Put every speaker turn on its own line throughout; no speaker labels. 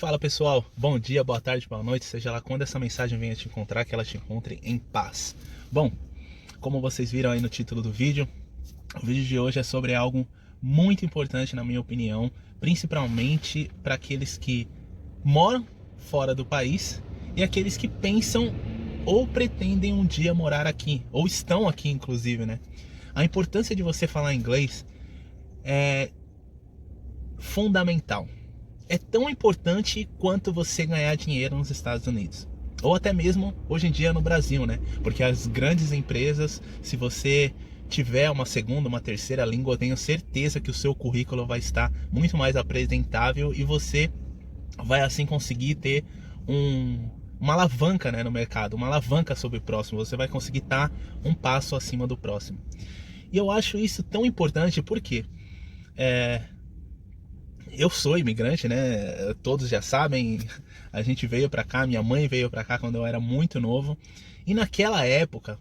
Fala pessoal, bom dia, boa tarde, boa noite, seja lá quando essa mensagem venha te encontrar, que ela te encontre em paz. Bom, como vocês viram aí no título do vídeo, o vídeo de hoje é sobre algo muito importante na minha opinião, principalmente para aqueles que moram fora do país e aqueles que pensam ou pretendem um dia morar aqui, ou estão aqui inclusive, né? A importância de você falar inglês é fundamental. É tão importante quanto você ganhar dinheiro nos Estados Unidos. Ou até mesmo hoje em dia no Brasil, né? Porque as grandes empresas, se você tiver uma segunda, uma terceira língua, eu tenho certeza que o seu currículo vai estar muito mais apresentável e você vai assim conseguir ter uma alavanca, né, no mercado, uma alavanca sobre o próximo. Você vai conseguir estar um passo acima do próximo. E eu acho isso tão importante porque eu sou imigrante, né? Todos já sabem. A gente veio pra cá, minha mãe veio pra cá quando eu era muito novo. E naquela época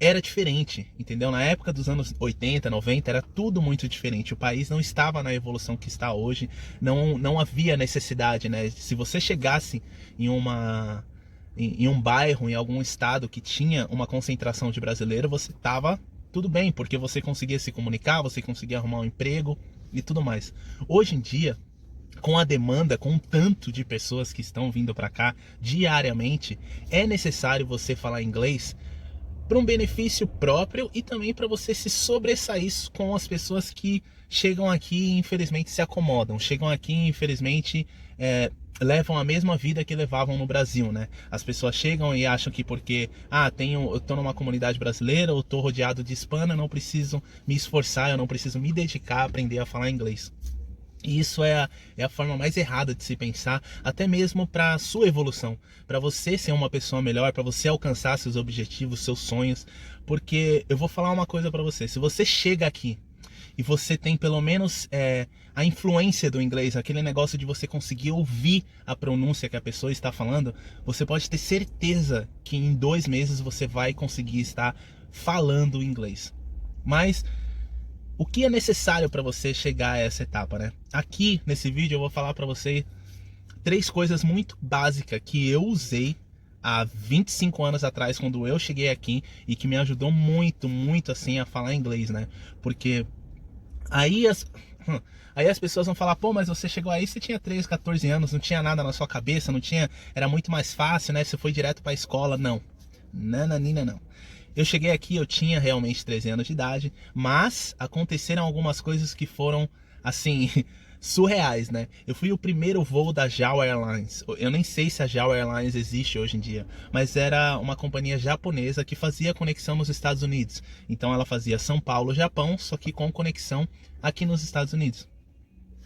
era diferente, entendeu? Na época dos anos 80, 90 era tudo muito diferente. O país não estava na evolução que está hoje. Não havia necessidade, né? Se você chegasse em um bairro, em algum estado que tinha uma concentração de brasileiro, você estava tudo bem, porque você conseguia se comunicar, você conseguia arrumar um emprego e tudo mais. Hoje em dia, com a demanda, com o tanto de pessoas que estão vindo para cá diariamente, é necessário você falar inglês para um benefício próprio e também para você se sobressair com as pessoas que chegam aqui e infelizmente se acomodam, chegam aqui e infelizmente levam a mesma vida que levavam no Brasil, né? As pessoas chegam e acham que porque eu tô numa comunidade brasileira, eu tô rodeado de hispano, eu não preciso me esforçar, eu não preciso me dedicar a aprender a falar inglês. E isso é a forma mais errada de se pensar, até mesmo para a sua evolução, para você ser uma pessoa melhor, para você alcançar seus objetivos, seus sonhos. Porque eu vou falar uma coisa para você: se você chega aqui e você tem pelo menos a influência do inglês, aquele negócio de você conseguir ouvir a pronúncia que a pessoa está falando, você pode ter certeza que em 2 meses você vai conseguir estar falando inglês. Mas o que é necessário para você chegar a essa etapa, né? Aqui nesse vídeo eu vou falar para você 3 coisas muito básicas que eu usei há 25 anos atrás, quando eu cheguei aqui, e que me ajudou muito, muito assim a falar inglês, né? Porque aí as pessoas vão falar: pô, mas você chegou aí, você tinha 13, 14 anos, não tinha nada na sua cabeça, não tinha, era muito mais fácil, né? Você foi direto para a escola. Não. Nananina, não. Eu cheguei aqui, eu tinha realmente 13 anos de idade, mas aconteceram algumas coisas que foram, assim, surreais, né? Eu fui o primeiro voo da JAL Airlines. Eu nem sei se a JAL Airlines existe hoje em dia, mas era uma companhia japonesa que fazia conexão nos Estados Unidos. Então ela fazia São Paulo, Japão, só que com conexão aqui nos Estados Unidos.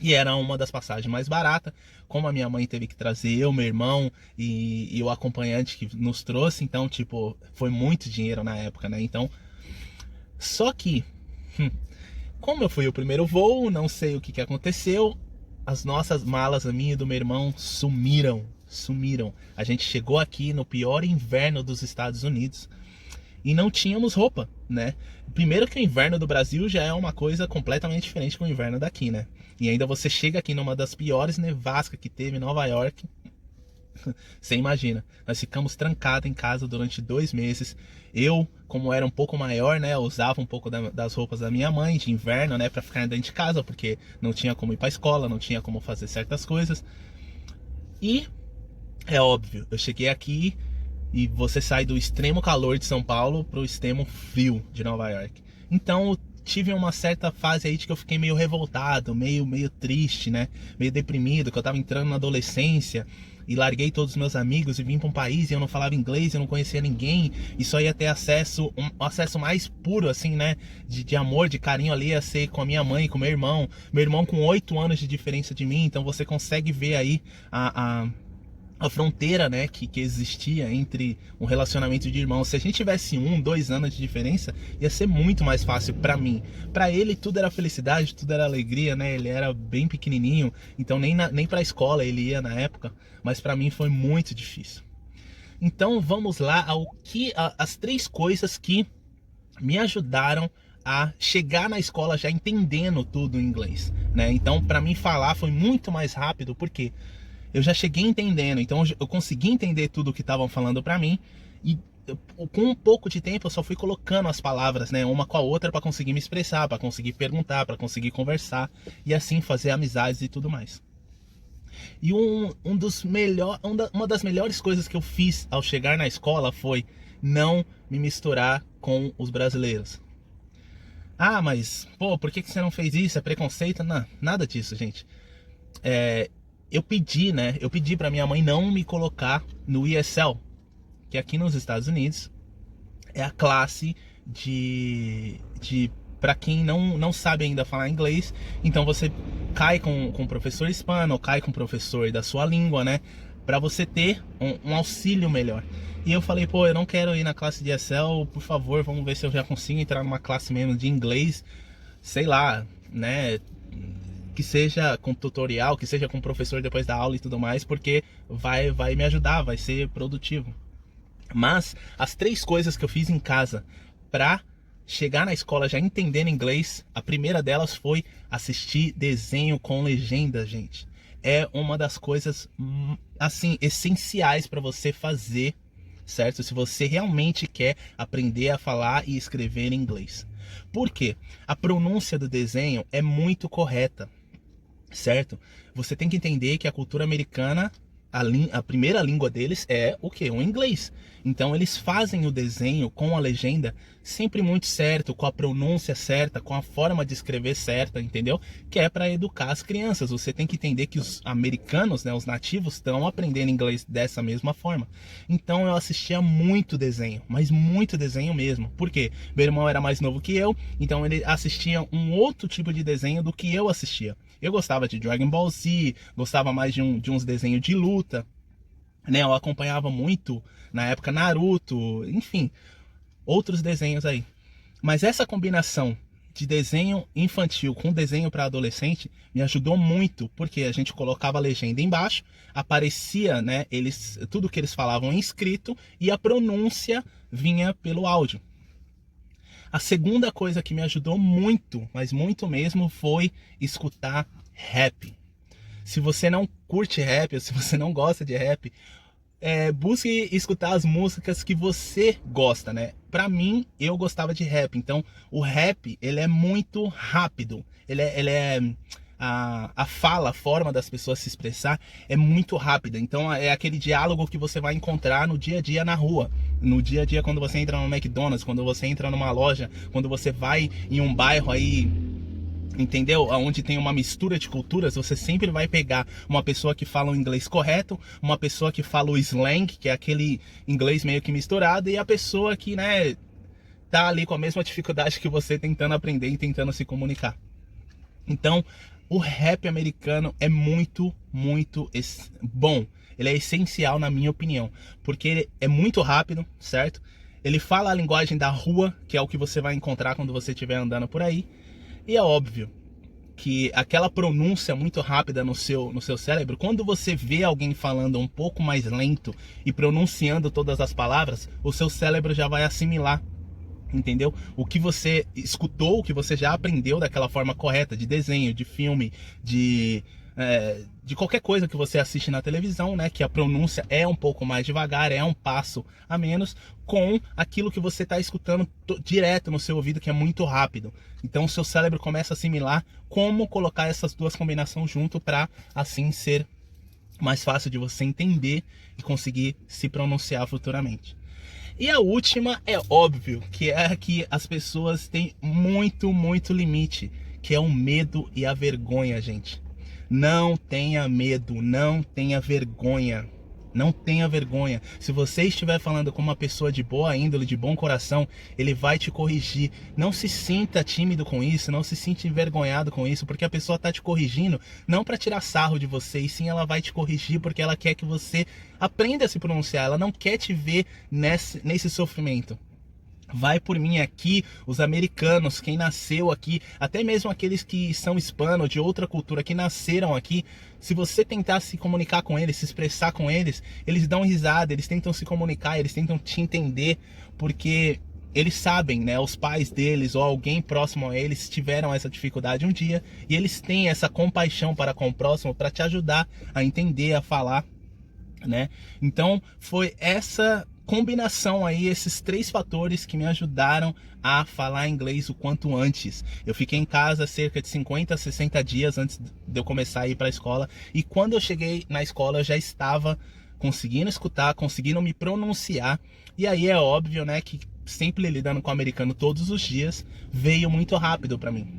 E era uma das passagens mais baratas. Como a minha mãe teve que trazer eu, meu irmão e o acompanhante que nos trouxe, então, tipo, foi muito dinheiro na época, né? Então, só que, como eu fui o primeiro voo, não sei o que aconteceu, as nossas malas, a minha e do meu irmão, sumiram. A gente chegou aqui no pior inverno dos Estados Unidos e não tínhamos roupa, né? Primeiro que o inverno do Brasil já é uma coisa completamente diferente com o inverno daqui, né? E ainda você chega aqui numa das piores nevascas que teve em Nova York. Você imagina, nós ficamos trancados em casa durante 2 meses. Eu, como era um pouco maior, né, eu usava um pouco das roupas da minha mãe de inverno, né, para ficar dentro de casa, porque não tinha como ir para escola, não tinha como fazer certas coisas. E é óbvio, eu cheguei aqui e você sai do extremo calor de São Paulo pro extremo frio de Nova York. Então tive uma certa fase aí de que eu fiquei meio revoltado, meio triste, né? Meio deprimido, que eu tava entrando na adolescência e larguei todos os meus amigos e vim para um país e eu não falava inglês, eu não conhecia ninguém e só ia ter acesso, um acesso mais puro, assim, né? De amor, de carinho ali, ia ser com a minha mãe, com meu irmão. Meu irmão com 8 anos de diferença de mim, então você consegue ver aí a fronteira, né, que existia entre um relacionamento de irmãos. Se a gente tivesse 1, 2 anos de diferença, ia ser muito mais fácil pra mim. Pra ele tudo era felicidade, tudo era alegria, né? Ele era bem pequenininho, então nem pra escola ele ia na época, mas pra mim foi muito difícil. Então vamos lá as 3 coisas que me ajudaram a chegar na escola já entendendo tudo em inglês, né? Então pra mim falar foi muito mais rápido, porque eu já cheguei entendendo. Então eu consegui entender tudo o que estavam falando para mim e com um pouco de tempo eu só fui colocando as palavras, né, uma com a outra para conseguir me expressar, para conseguir perguntar, para conseguir conversar e assim fazer amizades e tudo mais. E uma das melhores coisas que eu fiz ao chegar na escola foi não me misturar com os brasileiros. Ah, mas, pô, por que você não fez isso? É preconceito? Não, nada disso, gente. Eu pedi, né? Eu pedi pra minha mãe não me colocar no ESL, que aqui nos Estados Unidos é a classe de para quem não sabe ainda falar inglês. Então você cai com um professor hispano, ou cai com um professor da sua língua, né? Pra você ter um auxílio melhor. E eu falei, pô, eu não quero ir na classe de ESL, por favor, vamos ver se eu já consigo entrar numa classe mesmo de inglês, sei lá, né? Que seja com tutorial, que seja com professor depois da aula e tudo mais, porque vai me ajudar, vai ser produtivo. Mas as 3 coisas que eu fiz em casa pra chegar na escola já entendendo inglês, a primeira delas foi assistir desenho com legenda, gente. É uma das coisas, assim, essenciais para você fazer, certo? Se você realmente quer aprender a falar e escrever em inglês. Por quê? A pronúncia do desenho é muito correta, certo? Você tem que entender que a cultura americana, a primeira língua deles é o quê? O inglês. Então eles fazem o desenho com a legenda sempre muito certo, com a pronúncia certa, com a forma de escrever certa, entendeu? Que é para educar as crianças. Você tem que entender que os americanos, né, os nativos, estão aprendendo inglês dessa mesma forma. Então eu assistia muito desenho, mas muito desenho mesmo. Por quê? Meu irmão era mais novo que eu, então ele assistia um outro tipo de desenho do que eu assistia. Eu gostava de Dragon Ball Z, gostava mais de uns desenhos de luta, né? Eu acompanhava muito, na época, Naruto, enfim, outros desenhos aí. Mas essa combinação de desenho infantil com desenho para adolescente me ajudou muito, porque a gente colocava a legenda embaixo, aparecia, né, tudo que eles falavam em escrito e a pronúncia vinha pelo áudio. A segunda coisa que me ajudou muito, mas muito mesmo, foi escutar rap. Se você não curte rap, ou se você não gosta de rap, busque escutar as músicas que você gosta, né? Pra mim, eu gostava de rap. Então, o rap, ele é muito rápido. A fala, a forma das pessoas se expressar é muito rápida. Então é aquele diálogo que você vai encontrar no dia a dia na rua. No dia a dia quando você entra no McDonald's, quando você entra numa loja, quando você vai em um bairro aí, entendeu? Onde tem uma mistura de culturas, você sempre vai pegar uma pessoa que fala o inglês correto, uma pessoa que fala o slang, que é aquele inglês meio que misturado, e a pessoa que, né, tá ali com a mesma dificuldade que você tentando aprender e tentando se comunicar. Então, o rap americano é muito, muito bom. Ele é essencial na minha opinião, porque ele é muito rápido, certo? Ele fala a linguagem da rua, que é o que você vai encontrar quando você estiver andando por aí. E é óbvio que aquela pronúncia muito rápida no seu cérebro, quando você vê alguém falando um pouco mais lento e pronunciando todas as palavras, o seu cérebro já vai assimilar, entendeu? O que você escutou, o que você já aprendeu daquela forma correta, de desenho, de filme, de qualquer coisa que você assiste na televisão, né? Que a pronúncia é um pouco mais devagar, é um passo a menos, com aquilo que você está escutando direto no seu ouvido, que é muito rápido. Então o seu cérebro começa a assimilar como colocar essas duas combinações junto para assim ser mais fácil de você entender e conseguir se pronunciar futuramente. E a última é óbvio, que é que as pessoas têm muito, muito limite, que é o medo e a vergonha, gente. Não tenha medo, não tenha vergonha. Não tenha vergonha. Se você estiver falando com uma pessoa de boa índole, de bom coração, ele vai te corrigir. Não se sinta tímido com isso, não se sinta envergonhado com isso, porque a pessoa está te corrigindo não para tirar sarro de você, e sim ela vai te corrigir porque ela quer que você aprenda a se pronunciar. Ela não quer te ver nesse sofrimento. Vai por mim aqui, os americanos, quem nasceu aqui, até mesmo aqueles que são hispanos, de outra cultura, que nasceram aqui, se você tentar se comunicar com eles, se expressar com eles, eles dão risada, eles tentam se comunicar, eles tentam te entender, porque eles sabem, né, os pais deles ou alguém próximo a eles tiveram essa dificuldade um dia e eles têm essa compaixão para com o próximo para te ajudar a entender, a falar, né? Então foi essa combinação aí, esses 3 fatores que me ajudaram a falar inglês o quanto antes. Eu fiquei em casa cerca de 50 a 60 dias antes de eu começar a ir para a escola, e quando eu cheguei na escola eu já estava conseguindo escutar, conseguindo me pronunciar, e aí é óbvio, né, que sempre lidando com o americano todos os dias, veio muito rápido para mim.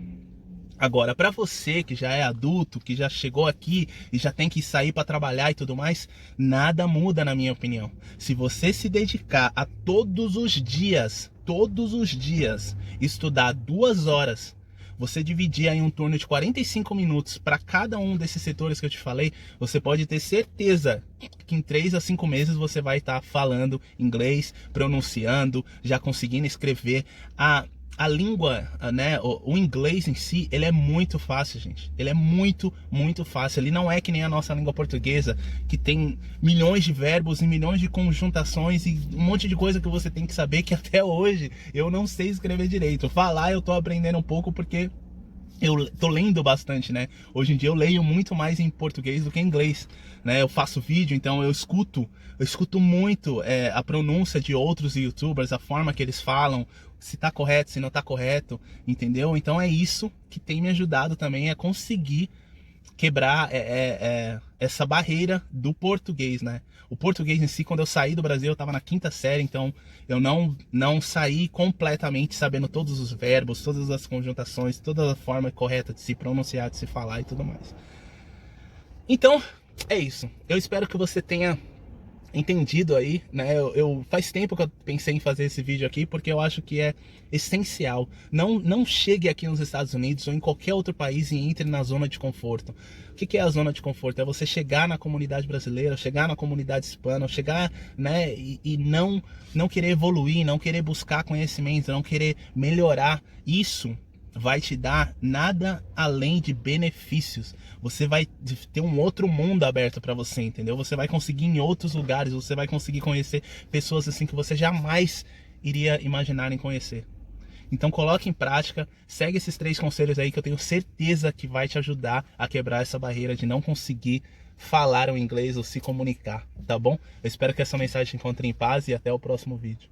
Agora, para você que já é adulto, que já chegou aqui e já tem que sair para trabalhar e tudo mais, nada muda na minha opinião. Se você se dedicar a todos os dias, estudar 2 horas, você dividir aí um turno de 45 minutos para cada um desses setores que eu te falei, você pode ter certeza que em 3 a 5 meses você vai estar falando inglês, pronunciando, já conseguindo escrever. A língua, né, o inglês em si, ele é muito fácil, gente. Ele é muito, muito fácil. Ele não é que nem a nossa língua portuguesa, que tem milhões de verbos e milhões de conjuntações e um monte de coisa que você tem que saber, que até hoje eu não sei escrever direito. Falar eu tô aprendendo um pouco porque eu tô lendo bastante, né? Hoje em dia eu leio muito mais em português do que em inglês, né? Eu faço vídeo, então eu escuto muito a pronúncia de outros YouTubers, a forma que eles falam, se tá correto, se não tá correto, entendeu? Então é isso que tem me ajudado também a conseguir quebrar essa barreira do português, né? O português em si, quando eu saí do Brasil, eu estava na 5ª série, então eu não saí completamente sabendo todos os verbos, todas as conjuntações, toda a forma correta de se pronunciar, de se falar e tudo mais. Então, é isso. Eu espero que você tenha entendido aí, né? Eu faz tempo que eu pensei em fazer esse vídeo aqui porque eu acho que é essencial. Não chegue aqui nos Estados Unidos ou em qualquer outro país e entre na zona de conforto. O que é a zona de conforto? É você chegar na comunidade brasileira, chegar na comunidade hispana, chegar, né, e não querer evoluir, não querer buscar conhecimento, não querer melhorar. Isso vai te dar nada além de benefícios. Você vai ter um outro mundo aberto para você, entendeu? Você vai conseguir em outros lugares, você vai conseguir conhecer pessoas assim que você jamais iria imaginar em conhecer. Então coloque em prática, segue esses 3 conselhos aí que eu tenho certeza que vai te ajudar a quebrar essa barreira de não conseguir falar o inglês ou se comunicar, tá bom? Eu espero que essa mensagem te encontre em paz e até o próximo vídeo.